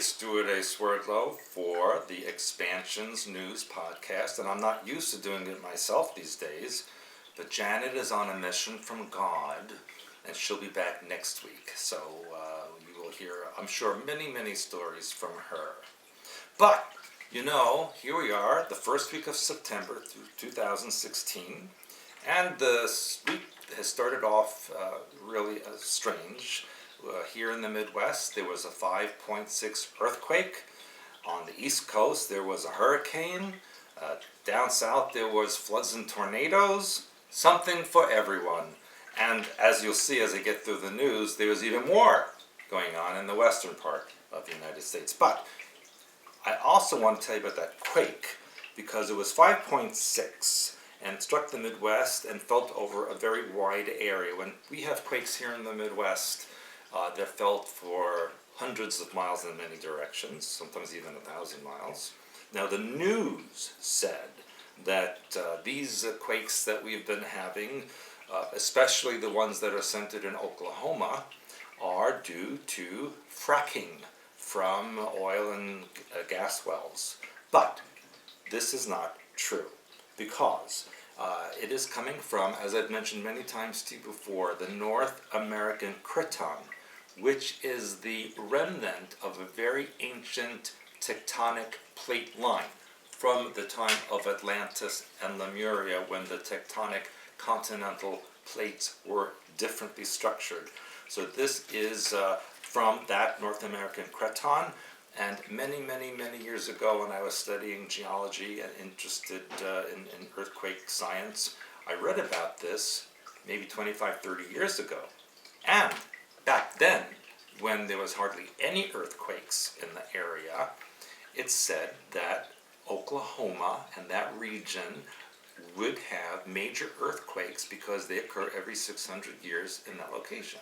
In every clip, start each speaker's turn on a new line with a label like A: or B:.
A: it's Stewart A. Swerdlow for the Expansions News Podcast, and I'm not used to doing it myself these days, but Janet is on a mission from God, and she'll be back next week, so you will hear, I'm sure, many stories from her. But, you know, here we are, the first week of September through 2016, and the week has started off really strange. Here in the Midwest, there was a 5.6 earthquake. On the East Coast, there was a hurricane. Down south, there was floods and tornadoes. Something for everyone. And as you'll see as I get through the news, there was even more going on in the western part of the United States. But I also want to tell you about that quake, because it was 5.6 and struck the Midwest and felt over a very wide area. When we have quakes here in the Midwest, they're felt for hundreds of miles in many directions, sometimes even 1,000 miles. Now the news said that these quakes that we've been having, especially the ones that are centered in Oklahoma, are due to fracking from oil and gas wells. But this is not true, because it is coming from, as I've mentioned many times to you before, the North American Craton, which is the remnant of a very ancient tectonic plate line from the time of Atlantis and Lemuria, when the tectonic continental plates were differently structured. So this is from that North American Craton, and many years ago, when I was studying geology and interested in earthquake science, I read about this maybe 25-30 years ago. And back then, when there was hardly any earthquakes in the area, it said that Oklahoma and that region would have major earthquakes because they occur every 600 years in that location.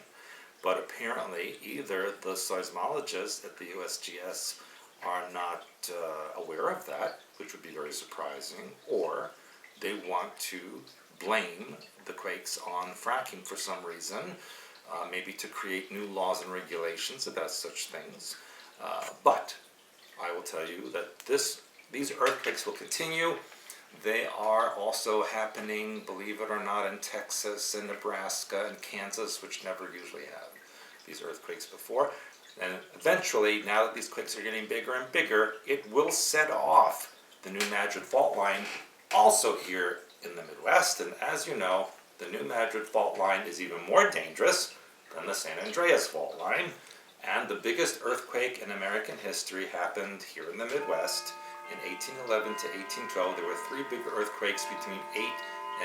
A: But apparently, either the seismologists at the USGS are not aware of that, which would be very surprising, or they want to blame the quakes on fracking for some reason, maybe to create new laws and regulations about such things. But I will tell you that these earthquakes will continue. They are also happening, believe it or not, in Texas and Nebraska and Kansas, which never usually have these earthquakes before. And eventually, now that these quakes are getting bigger and bigger, it will set off the New Madrid fault line also here in the Midwest. And as you know, the New Madrid fault line is even more dangerous than the San Andreas fault line. And the biggest earthquake in American history happened here in the Midwest. In 1811 to 1812, there were 3 big earthquakes between 8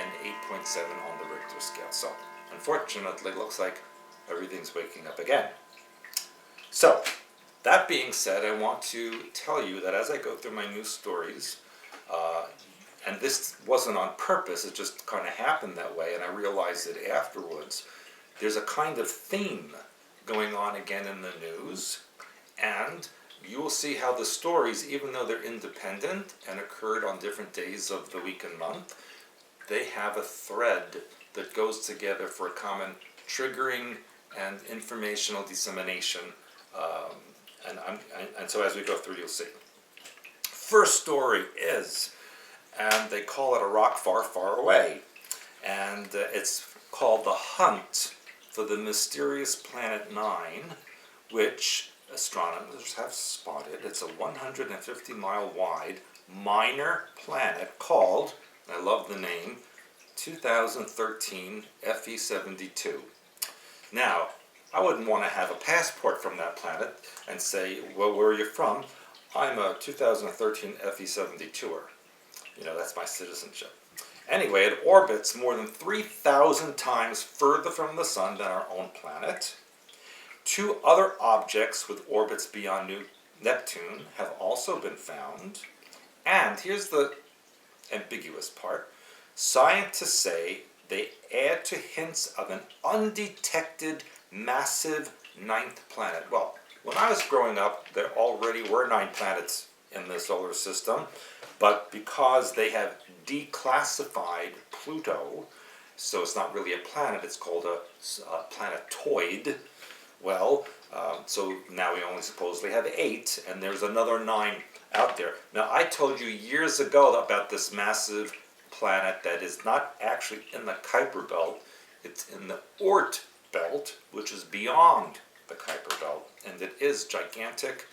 A: and 8.7 on the Richter scale. So, unfortunately, it looks like everything's waking up again. So, that being said, I want to tell you that as I go through my news stories, and this wasn't on purpose, it just kind of happened that way, and I realized it afterwards, there's a kind of theme going on again in the news, and you will see how the stories, even though they're independent and occurred on different days of the week and month, they have a thread that goes together for a common triggering and informational dissemination. And so as we go through, you'll see. First story is, and they call it a rock far away, and it's called the Hunt for the Mysterious Planet 9, which astronomers have spotted. It's a 150-mile wide minor planet called, I love the name, 2013 FE72. Now, I wouldn't want to have a passport from that planet and say, well, where are you from? I'm a 2013 FE72er. You know, that's my citizenship. Anyway, it orbits more than 3,000 times further from the sun than our own planet. 2 other objects with orbits beyond Neptune have also been found. And here's the ambiguous part. Scientists say they add to hints of an undetected massive 9th planet. Well, when I was growing up, there already were 9 planets in the solar system, but because they have declassified Pluto, so it's not really a planet, it's called a planetoid. Well, so now we only supposedly have 8, and there's another 9 out there. Now, I told you years ago about this massive planet that is not actually in the Kuiper belt, it's in the Oort belt, which is beyond the Kuiper belt, and it is gigantic,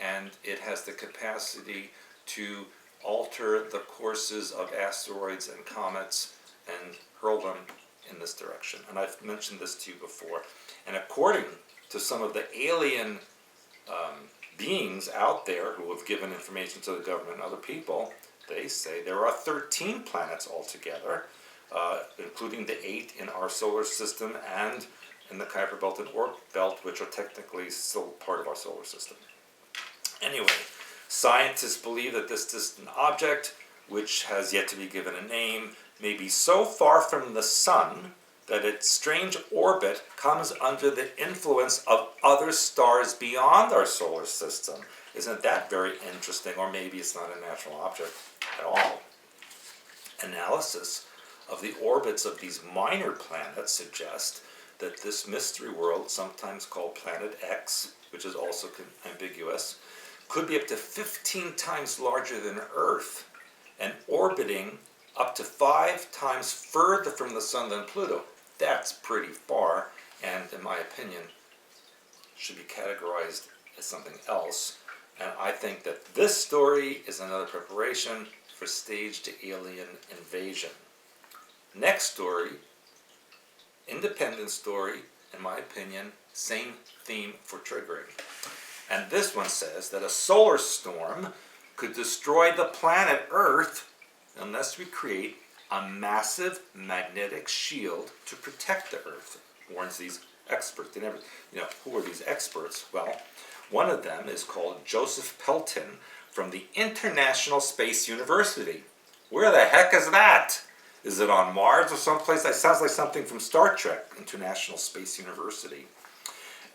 A: and it has the capacity to alter the courses of asteroids and comets and hurl them in this direction. And I've mentioned this to you before. And according to some of the alien beings out there who have given information to the government and other people, they say there are 13 planets altogether, including the 8 in our solar system and in the Kuiper belt and Oort belt, which are technically still part of our solar system. Anyway, scientists believe that this distant object, which has yet to be given a name, may be so far from the sun that its strange orbit comes under the influence of other stars beyond our solar system. Isn't that very interesting? Or maybe it's not a natural object at all. Analysis of the orbits of these minor planets suggest that this mystery world, sometimes called Planet X, which is also ambiguous, could be up to 15 times larger than Earth and orbiting up to 5 times further from the sun than Pluto. That's pretty far, and in my opinion, should be categorized as something else. And I think that this story is another preparation for staged alien invasion. Next story, independent story, in my opinion, same theme for triggering. And this one says that a solar storm could destroy the planet Earth unless we create a massive magnetic shield to protect the Earth, warns these experts. They never, who are these experts? Well, one of them is called Joseph Pelton from the International Space University. Where the heck is that? Is it on Mars or someplace? That sounds like something from Star Trek, International Space University.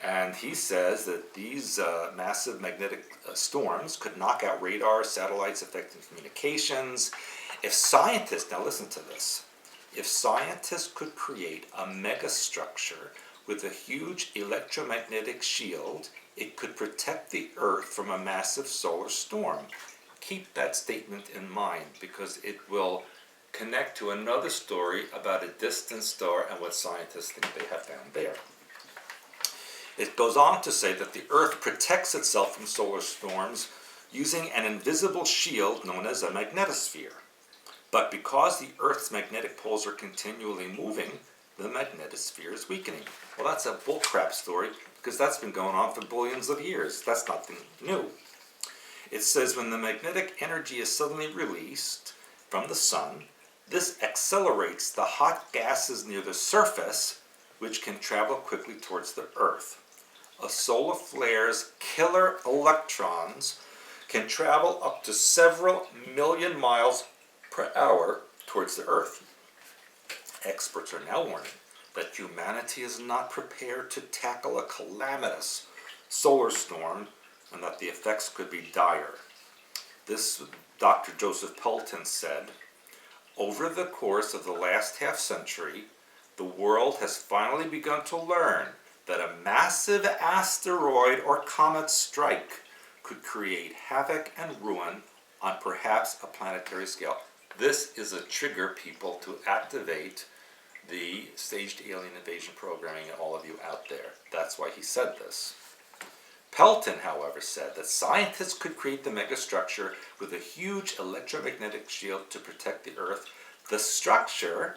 A: And he says that these massive magnetic storms could knock out radar, satellites affecting communications. If scientists, now listen to this, if scientists could create a megastructure with a huge electromagnetic shield, it could protect the Earth from a massive solar storm. Keep that statement in mind because it will connect to another story about a distant star and what scientists think they have found there. It goes on to say that the Earth protects itself from solar storms using an invisible shield known as a magnetosphere. But because the Earth's magnetic poles are continually moving, the magnetosphere is weakening. Well, that's a bullcrap story because that's been going on for billions of years. That's nothing new. It says when the magnetic energy is suddenly released from the sun, this accelerates the hot gases near the surface, which can travel quickly towards the Earth. A solar flare's killer electrons can travel up to several million miles per hour towards the Earth. Experts are now warning that humanity is not prepared to tackle a calamitous solar storm and that the effects could be dire. This Dr. Joseph Pelton said, over the course of the last half century, the world has finally begun to learn that a massive asteroid or comet strike could create havoc and ruin on perhaps a planetary scale. This is a trigger, people, to activate the staged alien invasion programming in all of you out there. That's why he said this. Pelton, however, said that scientists could create the megastructure with a huge electromagnetic shield to protect the Earth. The structure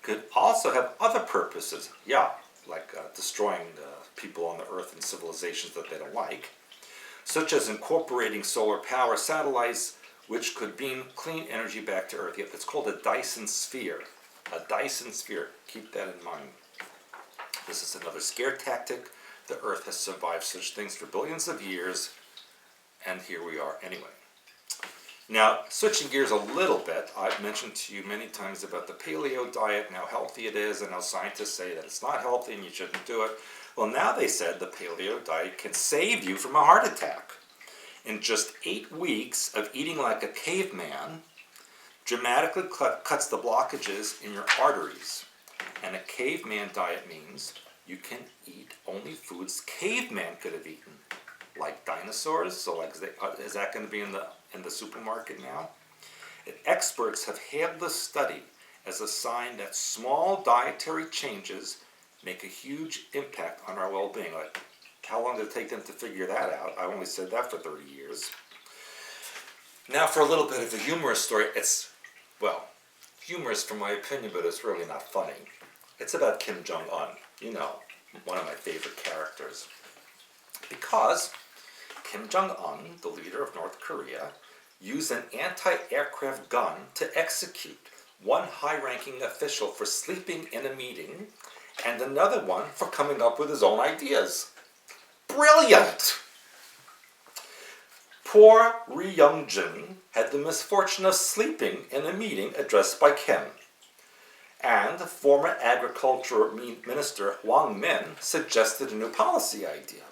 A: could also have other purposes, like destroying the people on the Earth and civilizations that they don't like, such as incorporating solar power satellites, which could beam clean energy back to Earth. Yep, it's called a Dyson sphere. A Dyson sphere. Keep that in mind. This is another scare tactic. The Earth has survived such things for billions of years, and here we are anyway. Now, switching gears a little bit, I've mentioned to you many times about the paleo diet and how healthy it is, and how scientists say that it's not healthy and you shouldn't do it. Well, now they said the paleo diet can save you from a heart attack. In just 8 weeks of eating like a caveman, dramatically cuts the blockages in your arteries. And a caveman diet means you can eat only foods caveman could have eaten, like dinosaurs. So like, is that going to be in the supermarket now? And experts have hailed this study as a sign that small dietary changes make a huge impact on our well-being. Like, how long did it take them to figure that out? I only said that for 30 years. Now for a little bit of a humorous story. It's, well, humorous from my opinion, but it's really not funny. It's about Kim Jong-un, you know, one of my favorite characters. Because Kim Jong-un, the leader of North Korea, used an anti-aircraft gun to execute one high-ranking official for sleeping in a meeting and another one for coming up with his own ideas. Brilliant! Poor Ri Young-jin had the misfortune of sleeping in a meeting addressed by Kim. And former Agriculture Minister Wang Min suggested a new policy idea.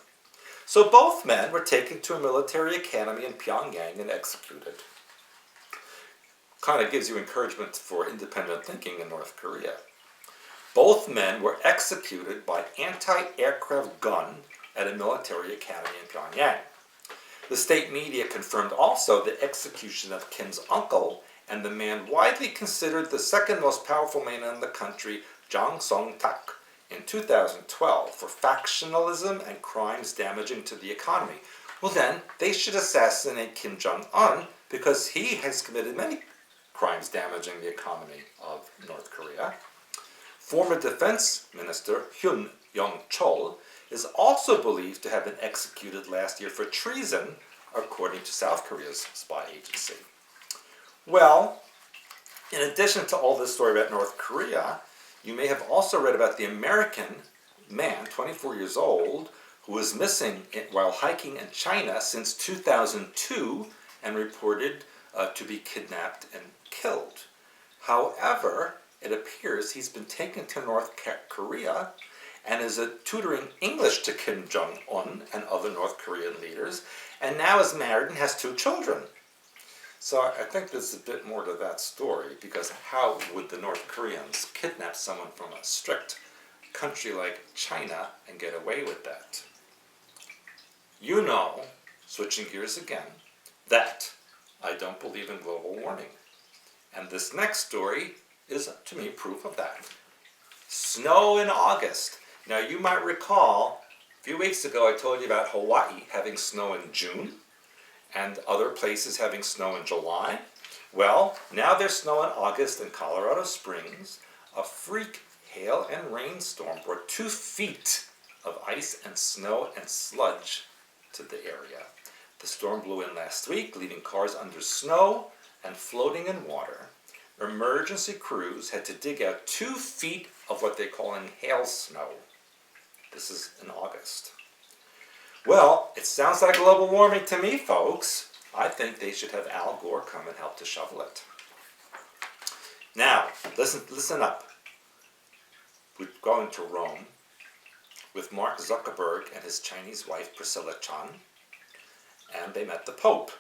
A: So both men were taken to a military academy in Pyongyang and executed. Kind of gives you encouragement for independent thinking in North Korea. Both men were executed by anti-aircraft gun at a military academy in Pyongyang. The state media confirmed also the execution of Kim's uncle and the man widely considered the second most powerful man in the country, Jang Song-tak, in 2012 for factionalism and crimes damaging to the economy. Well then, they should assassinate Kim Jong-un because he has committed many crimes damaging the economy of North Korea. Former Defense Minister Hyun Yong-chol is also believed to have been executed last year for treason, according to South Korea's spy agency. Well, in addition to all this story about North Korea, you may have also read about the American man, 24 years old, who was missing while hiking in China since 2002 and reported to be kidnapped and killed. However, it appears he's been taken to North Korea and is tutoring English to Kim Jong-un and other North Korean leaders, and now is married and has 2 children. So I think there's a bit more to that story, because how would the North Koreans kidnap someone from a strict country like China and get away with that? You know, switching gears again, that I don't believe in global warming. And this next story is, to me, proof of that. Snow in August. Now you might recall, a few weeks ago I told you about Hawaii having snow in June and other places having snow in July. Well, now there's snow in August in Colorado Springs. A freak hail and rainstorm brought 2 feet of ice and snow and sludge to the area. The storm blew in last week, leaving cars under snow and floating in water. Emergency crews had to dig out 2 feet of what they call hail snow. This is in August. Well, it sounds like global warming to me, folks. I think they should have Al Gore come and help to shovel it. Now, listen up. We're going to Rome with Mark Zuckerberg and his Chinese wife Priscilla Chan, and they met the Pope.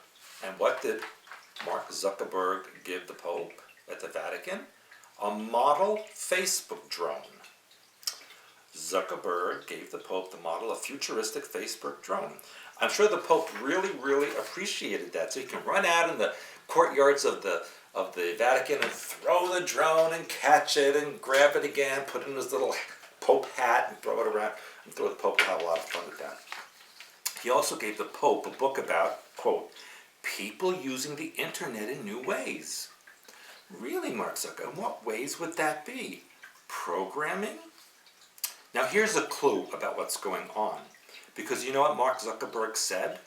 A: And what did Mark Zuckerberg give the Pope at the Vatican? A model Facebook drone. Zuckerberg gave the Pope the model of futuristic Facebook drone. I'm sure the Pope really, really appreciated that. So he can run out in the courtyards of the Vatican and throw the drone and catch it and grab it again, put it in his little Pope hat and throw it around. I'm sure the Pope will have a lot of fun with that. He also gave the Pope a book about, quote, people using the internet in new ways. Really, Mark Zuckerberg, in what ways would that be? Programming? Now here's a clue about what's going on. Because you know what Mark Zuckerberg said?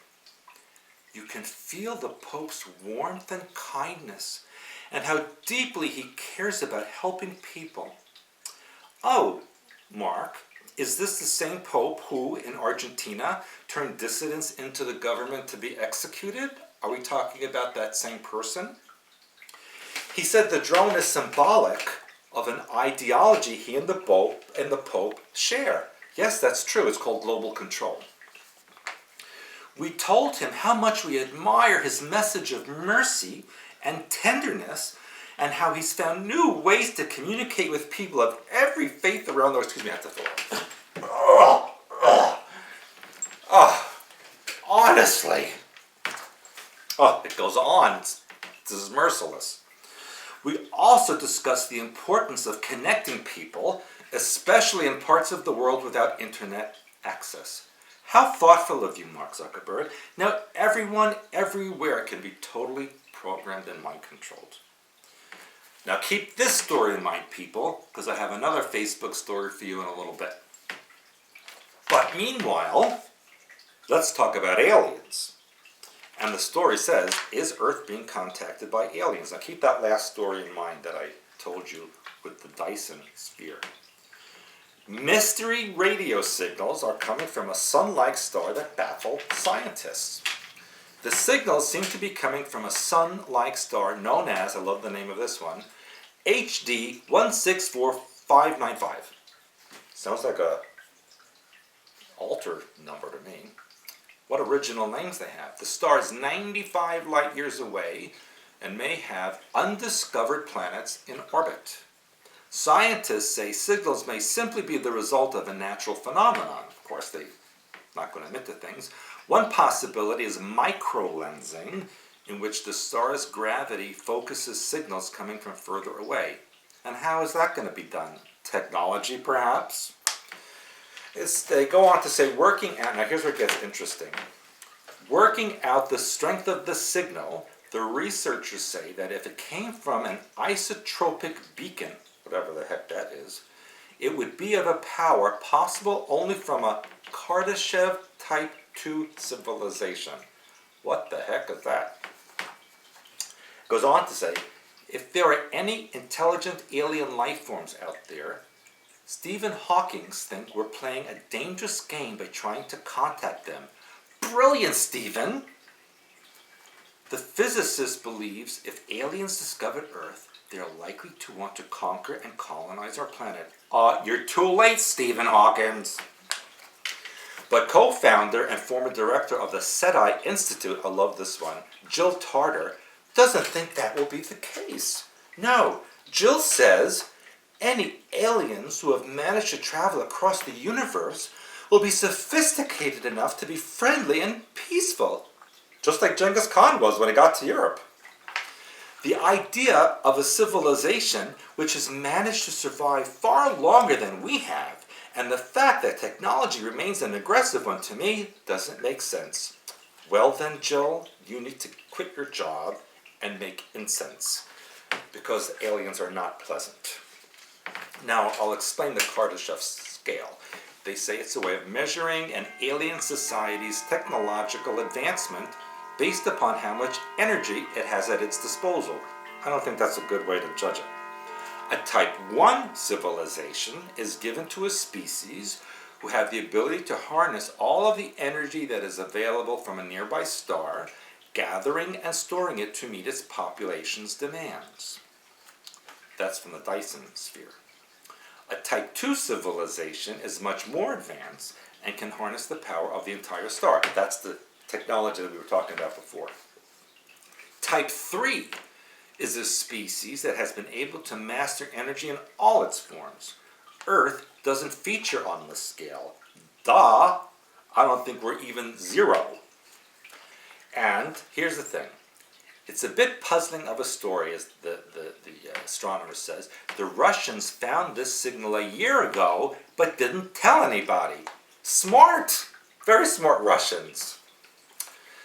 A: You can feel the Pope's warmth and kindness and how deeply he cares about helping people. Oh, Mark, is this the same Pope who, in Argentina, turned dissidents into the government to be executed? Are we talking about that same person? He said the drone is symbolic of an ideology he and the Pope share. Yes, that's true. It's called global control. We told him how much we admire his message of mercy and tenderness, and how he's found new ways to communicate with people of every faith around the world. Excuse me, I have to throw up. Honestly. Oh, it goes on. This is merciless. We also discuss the importance of connecting people, especially in parts of the world without internet access. How thoughtful of you, Mark Zuckerberg. Now everyone, everywhere can be totally programmed and mind-controlled. Now keep this story in mind, people, because I have another Facebook story for you in a little bit. But meanwhile, let's talk about aliens. And the story says, is Earth being contacted by aliens? Now keep that last story in mind that I told you with the Dyson sphere. Mystery radio signals are coming from a sun-like star that baffle scientists. The signals seem to be coming from a sun-like star known as, I love the name of this one, HD 164595. Sounds like a altar number to me. What original names they have. The star is 95 light years away and may have undiscovered planets in orbit. Scientists say signals may simply be the result of a natural phenomenon. Of course, they're not going to admit to things. One possibility is microlensing, in which the star's gravity focuses signals coming from further away. And how is that going to be done? Technology, perhaps? They go on to say, now here's where it gets interesting. Working out the strength of the signal, the researchers say that if it came from an isotropic beacon, whatever the heck that is, it would be of a power possible only from a Kardashev Type 2 civilization. What the heck is that? Goes on to say, if there are any intelligent alien life forms out there, Stephen Hawking thinks we're playing a dangerous game by trying to contact them. Brilliant, Stephen! The physicist believes if aliens discovered Earth, they're likely to want to conquer and colonize our planet. You're too late, Stephen Hawking! But co-founder and former director of the SETI Institute, I love this one, Jill Tarter, doesn't think that will be the case. No, Jill says any aliens who have managed to travel across the universe will be sophisticated enough to be friendly and peaceful, just like Genghis Khan was when he got to Europe. The idea of a civilization which has managed to survive far longer than we have, and the fact that technology remains an aggressive one, to me, doesn't make sense. Well then, Jill, you need to quit your job and make incense, because aliens are not pleasant. Now, I'll explain the Kardashev scale. They say it's a way of measuring an alien society's technological advancement based upon how much energy it has at its disposal. I don't think that's a good way to judge it. A Type 1 civilization is given to a species who have the ability to harness all of the energy that is available from a nearby star, gathering and storing it to meet its population's demands. That's from the Dyson sphere. A Type 2 civilization is much more advanced and can harness the power of the entire star. That's the technology that we were talking about before. Type 3 is a species that has been able to master energy in all its forms. Earth doesn't feature on this scale. Duh! I don't think we're even 0. And here's the thing. It's a bit puzzling of a story, as the astronomer says. The Russians found this signal a year ago, but didn't tell anybody. Smart! Very smart Russians.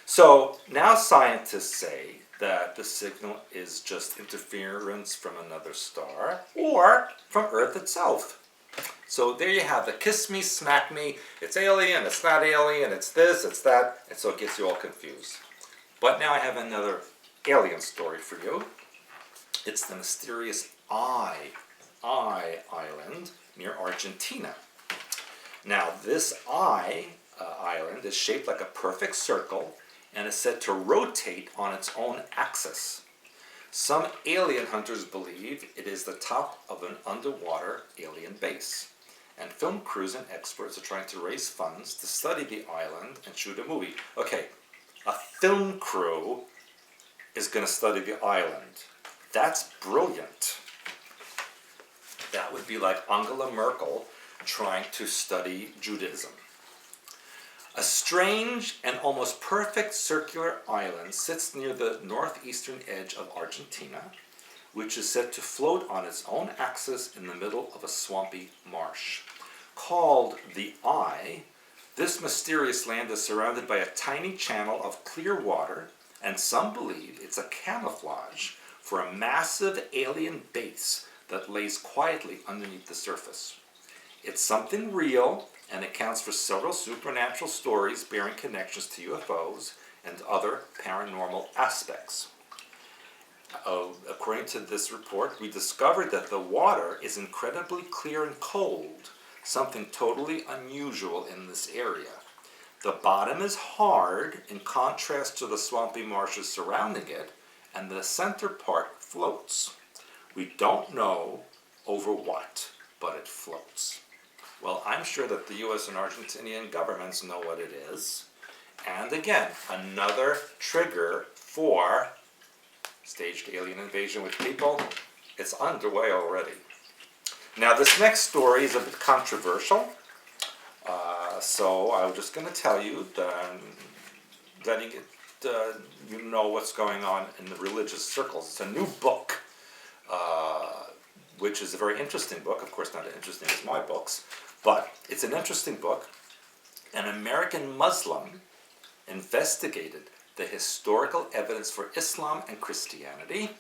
A: So now scientists say that the signal is just interference from another star or from Earth itself. So there you have the kiss me, smack me, it's alien, it's not alien, it's this, it's that, and so it gets you all confused. But now I have another alien story for you. It's the mysterious Island near Argentina. Now this island is shaped like a perfect circle and is said to rotate on its own axis. Some alien hunters believe it is the top of an underwater alien base. And film crews and experts are trying to raise funds to study the island and shoot a movie. Okay, a film crew is going to study the island. That's brilliant. That would be like Angela Merkel trying to study Judaism. A strange and almost perfect circular island sits near the northeastern edge of Argentina, which is said to float on its own axis in the middle of a swampy marsh. Called the Eye, this mysterious land is surrounded by a tiny channel of clear water, and some believe it's a camouflage for a massive alien base that lays quietly underneath the surface. It's something real and accounts for several supernatural stories bearing connections to UFOs and other paranormal aspects. According to this report, we discovered that the water is incredibly clear and cold, something totally unusual in this area. The bottom is hard in contrast to the swampy marshes surrounding it, and the center part floats. We don't know over what, but it floats. Well, I'm sure that the US and Argentinian governments know what it is. And again, another trigger for staged alien invasion with people. It's underway already. Now, this next story is a bit controversial. So I'm just going to tell you, letting you know what's going on in the religious circles. It's a new book, which is a very interesting book. Of course, not as interesting as my books, but it's an interesting book. An American Muslim investigated the historical evidence for Islam and Christianity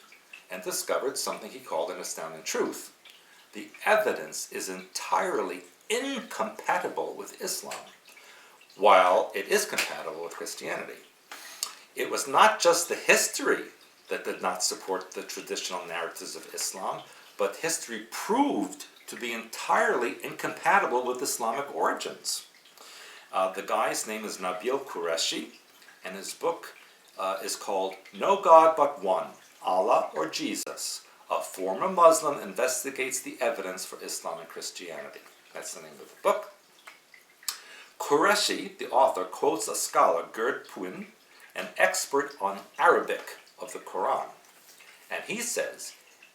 A: and discovered something he called an astounding truth. The evidence is entirely incompatible with Islam, while it is compatible with Christianity. It was not just the history that did not support the traditional narratives of Islam, but history proved to be entirely incompatible with Islamic origins. The guy's name is Nabil Qureshi, and his book is called No God But One, Allah or Jesus. A former Muslim investigates the evidence for Islam and Christianity. That's the name of the book. Qureshi, the author, quotes a scholar, Gerd Puin, an expert on Arabic of the Quran. And he says,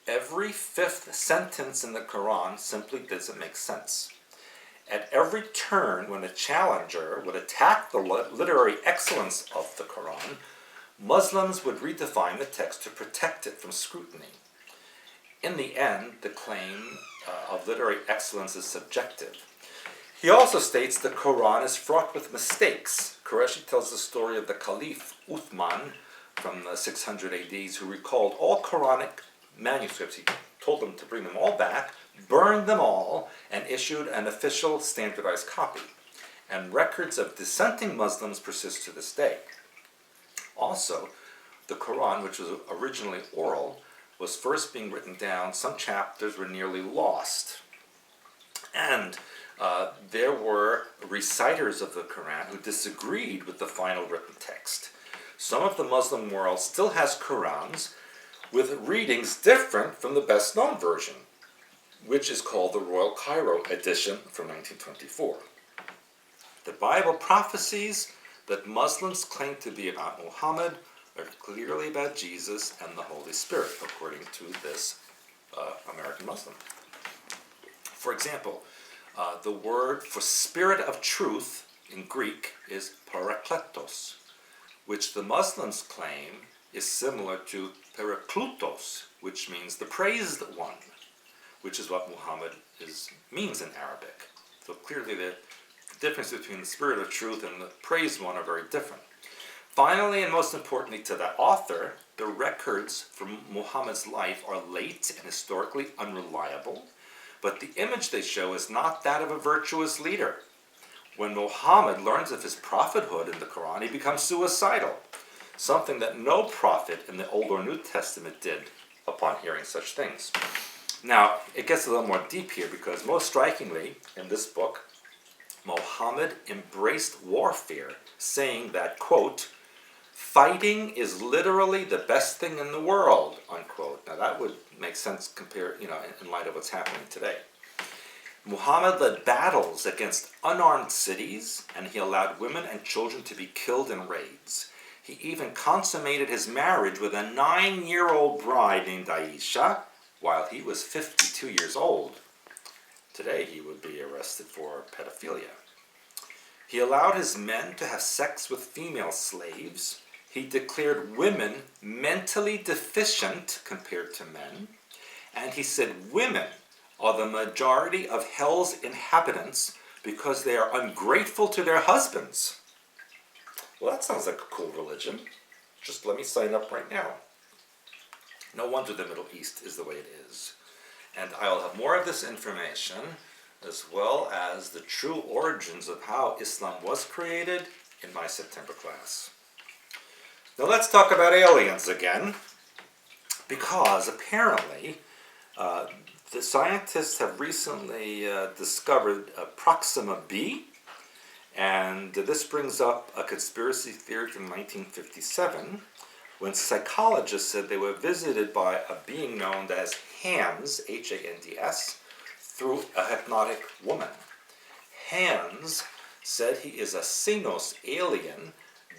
A: every fifth sentence in the Quran simply doesn't make sense. At every turn, when a challenger would attack the literary excellence of the Quran, Muslims would redefine the text to protect it from scrutiny. In the end, the claim of literary excellence is subjective. He also states the Quran is fraught with mistakes. Qureshi tells the story of the Caliph Uthman from the 600 ADs who recalled all Quranic manuscripts. He told them to bring them all back, burned them all, and issued an official standardized copy. And records of dissenting Muslims persist to this day. Also, the Quran, which was originally oral, was first being written down. Some chapters were nearly lost. And there were reciters of the Quran who disagreed with the final written text. Some of the Muslim world still has Qurans with readings different from the best-known version, which is called the Royal Cairo edition from 1924. The Bible prophecies that Muslims claim to be about Muhammad are clearly about Jesus and the Holy Spirit, according to this American Muslim. For example, the word for spirit of truth in Greek is parakletos, which the Muslims claim is similar to paraklutos, which means the praised one, which is what Muhammad means in Arabic. So clearly the difference between the spirit of truth and the praised one are very different. Finally, and most importantly to the author, the records from Muhammad's life are late and historically unreliable, but the image they show is not that of a virtuous leader. When Muhammad learns of his prophethood in the Quran, he becomes suicidal, something that no prophet in the Old or New Testament did upon hearing such things. Now, it gets a little more deep here because most strikingly in this book, Muhammad embraced warfare, saying that, quote, fighting is literally the best thing in the world, unquote. Now that would make sense in light of what's happening today. Muhammad led battles against unarmed cities, and he allowed women and children to be killed in raids. He even consummated his marriage with a 9-year-old bride named Aisha while he was 52 years old. Today he would be arrested for pedophilia. He allowed his men to have sex with female slaves. He declared women mentally deficient compared to men. And he said women are the majority of hell's inhabitants because they are ungrateful to their husbands. Well, that sounds like a cool religion. Just let me sign up right now. No wonder the Middle East is the way it is. And I'll have more of this information, as well as the true origins of how Islam was created, in my September class. Now let's talk about aliens again, because apparently the scientists have recently discovered Proxima B, and this brings up a conspiracy theory from 1957, when psychologists said they were visited by a being known as Hands, H-A-N-D-S, through a hypnotic woman. Hands said he is a Xenos alien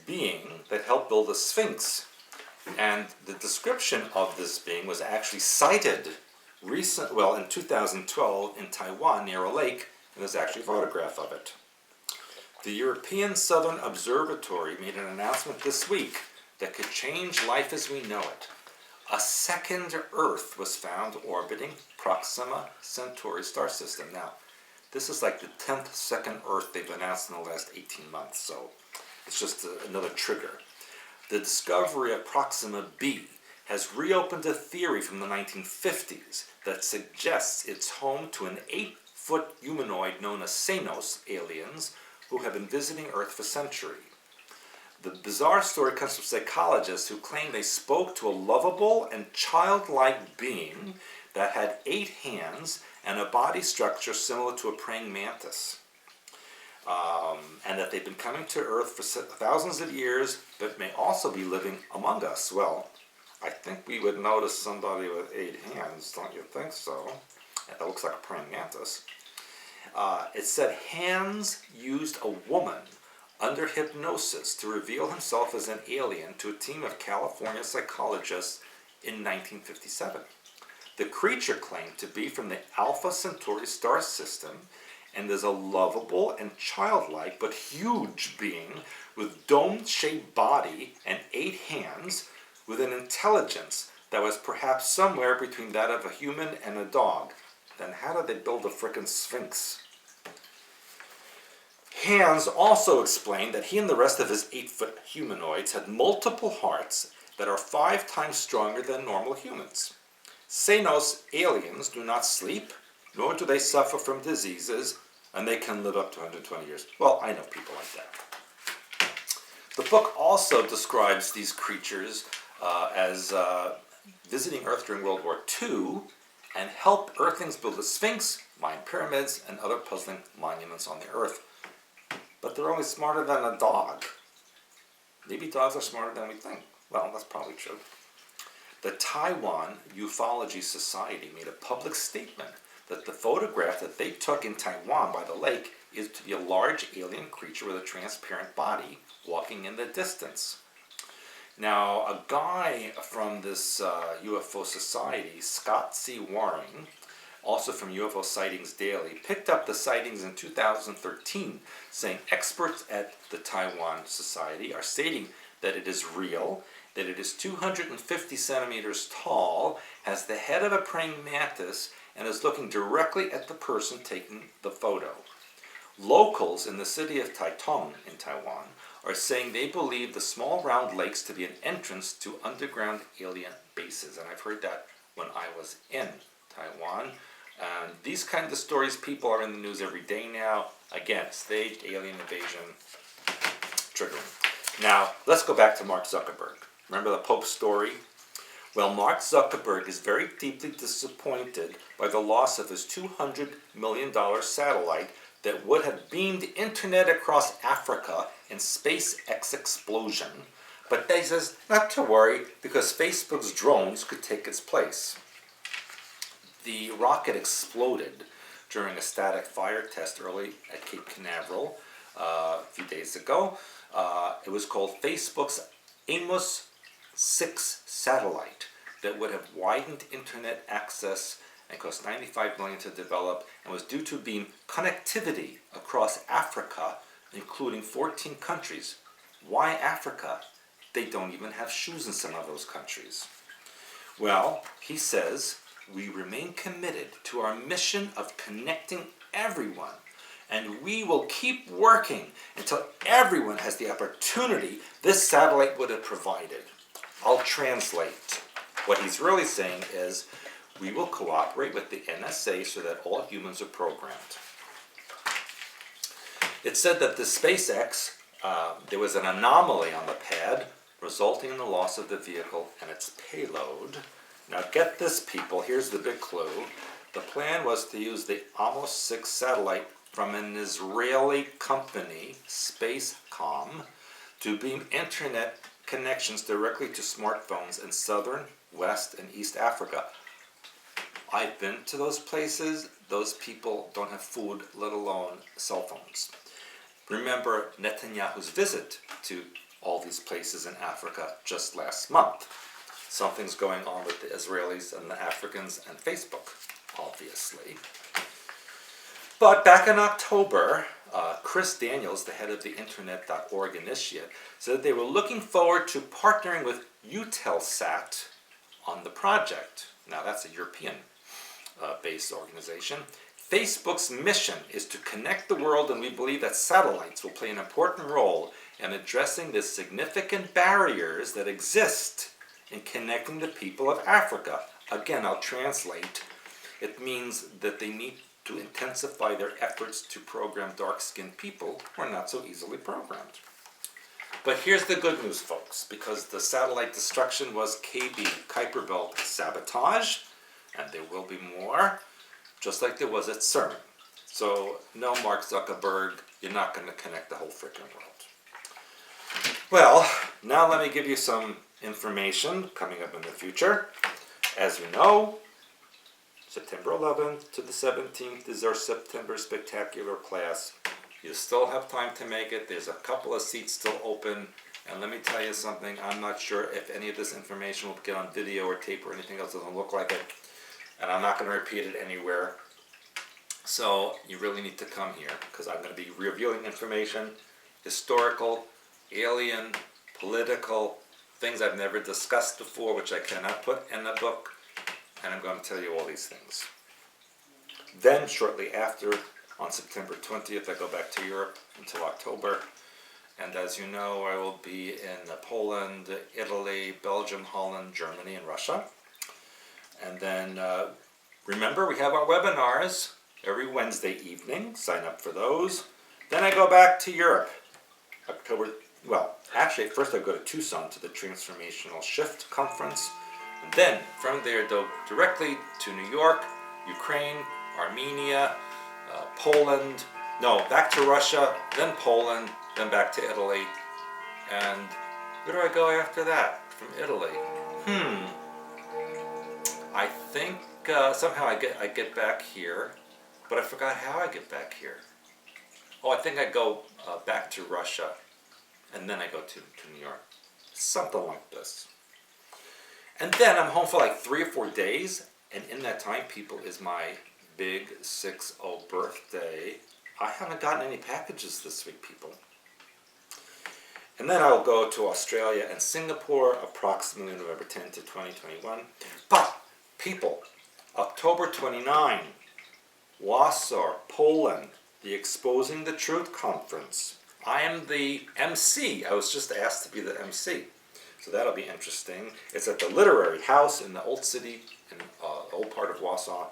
A: being that helped build the Sphinx. And the description of this being was actually cited in 2012 in Taiwan near a lake, and there's actually a photograph of it. The European Southern Observatory made an announcement this week that could change life as we know it. A second Earth was found orbiting Proxima Centauri star system. Now, this is like the 10th second Earth they've announced in the last 18 months, so it's just another trigger. The discovery of Proxima B has reopened a theory from the 1950s that suggests it's home to an 8-foot humanoid known as Xenos aliens who have been visiting Earth for centuries. The bizarre story comes from psychologists who claim they spoke to a lovable and childlike being that had 8 hands and a body structure similar to a praying mantis. And that they've been coming to Earth for thousands of years, but may also be living among us. Well, I think we would notice somebody with 8 hands, don't you think so? That looks like a praying mantis. It said Hands used a woman under hypnosis to reveal himself as an alien to a team of California psychologists in 1957. The creature claimed to be from the Alpha Centauri star system and is a lovable and childlike but huge being with dome-shaped body and 8 hands with an intelligence that was perhaps somewhere between that of a human and a dog. Then how did they build a frickin' Sphinx? Hands also explained that he and the rest of his 8-foot humanoids had multiple hearts that are 5 times stronger than normal humans. Xenos aliens do not sleep, nor do they suffer from diseases, and they can live up to 120 years. Well, I know people like that. The book also describes these creatures as visiting Earth during World War II and helped Earthlings build the Sphinx, Mayan pyramids, and other puzzling monuments on the Earth. But they're only smarter than a dog. Maybe dogs are smarter than we think. Well, that's probably true. The Taiwan Ufology Society made a public statement that the photograph that they took in Taiwan by the lake is to be a large alien creature with a transparent body walking in the distance. Now, a guy from this UFO society, Scott C. Waring, also from UFO Sightings Daily, picked up the sightings in 2013, saying experts at the Taiwan Society are stating that it is real, that it is 250 centimeters tall, has the head of a praying mantis, and is looking directly at the person taking the photo. Locals in the city of Taitung in Taiwan are saying they believe the small round lakes to be an entrance to underground alien bases. And I've heard that when I was in Taiwan. And these kinds of stories, people are in the news every day now. Again, staged alien invasion triggering. Now, let's go back to Mark Zuckerberg. Remember the Pope story? Well, Mark Zuckerberg is very deeply disappointed by the loss of his $200 million satellite that would have beamed internet across Africa in SpaceX explosion. But he says not to worry because Facebook's drones could take its place. The rocket exploded during a static fire test early at Cape Canaveral a few days ago. It was called Facebook's Amos 6 satellite that would have widened internet access and cost $95 million to develop and was due to beam connectivity across Africa including 14 countries. Why Africa? They don't even have shoes in some of those countries. Well, he says, we remain committed to our mission of connecting everyone, and we will keep working until everyone has the opportunity this satellite would have provided. I'll translate. What he's really saying is, we will cooperate with the NSA so that all humans are programmed. It said that the SpaceX, there was an anomaly on the pad, resulting in the loss of the vehicle and its payload. Now get this, people, here's the big clue. The plan was to use the Amos 6 satellite from an Israeli company, Spacecom, to beam internet connections directly to smartphones in southern, west, and east Africa. I've been to those places. Those people don't have food, let alone cell phones. Remember Netanyahu's visit to all these places in Africa just last month. Something's going on with the Israelis and the Africans and Facebook, obviously. But back in October, Chris Daniels, the head of the Internet.org initiative, said they were looking forward to partnering with Eutelsat on the project. Now that's a European-based organization. Facebook's mission is to connect the world, and we believe that satellites will play an important role in addressing the significant barriers that exist in connecting the people of Africa. Again, I'll translate. It means that they need to intensify their efforts to program dark-skinned people who are not so easily programmed. But here's the good news, folks, because the satellite destruction was KB, Kuiper Belt sabotage, and there will be more, just like there was at CERN. So, no, Mark Zuckerberg, you're not going to connect the whole freaking world. Well, now let me give you some information coming up in the future. As you know, September 11th to the 17th is our September Spectacular class. You still have time to make it. There's a couple of seats still open. And let me tell you something, I'm not sure if any of this information will get on video or tape or anything else. It doesn't look like it. And I'm not going to repeat it anywhere. So you really need to come here, because I'm going to be revealing information, historical, alien, political, things I've never discussed before, which I cannot put in a book. And I'm going to tell you all these things. Then, shortly after, on September 20th, I go back to Europe until October. And as you know, I will be in Poland, Italy, Belgium, Holland, Germany, and Russia. And then, remember, we have our webinars every Wednesday evening. Sign up for those. Then I go back to Europe. First I go to Tucson to the Transformational Shift Conference. And then, from there, directly to New York, Ukraine, Armenia, Poland, back to Russia, then Poland, then back to Italy. And where do I go after that from Italy? I think somehow I get back here, but I forgot how I get back here. Oh, I think I go back to Russia, and then I go to New York. Something like this. And then I'm home for like 3 or 4 days, and in that time, people, is my big 60 birthday. I haven't gotten any packages this week, people. And then I'll go to Australia and Singapore, approximately November 10 to 2021. But, people, October 29, Warsaw, Poland, the Exposing the Truth Conference. I am the MC. I was just asked to be the MC. So that'll be interesting. It's at the Literary House in the Old City, in the old part of Warsaw.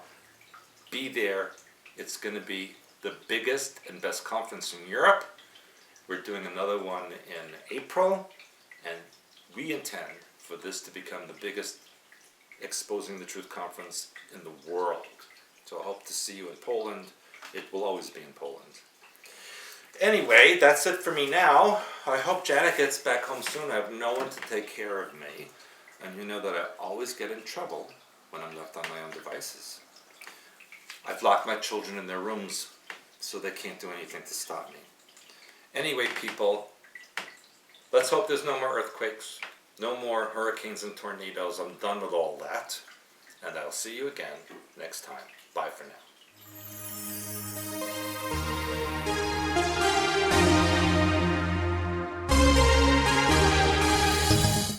A: Be there. It's going to be the biggest and best conference in Europe. We're doing another one in April, and we intend for this to become the biggest Exposing the Truth conference in the world. So I hope to see you in Poland. It will always be in Poland. Anyway, that's it for me now. I hope Janet gets back home soon. I have no one to take care of me. And you know that I always get in trouble when I'm left on my own devices. I've locked my children in their rooms so they can't do anything to stop me. Anyway, people, let's hope there's no more earthquakes, no more hurricanes and tornadoes. I'm done with all that. And I'll see you again next time. Bye for now.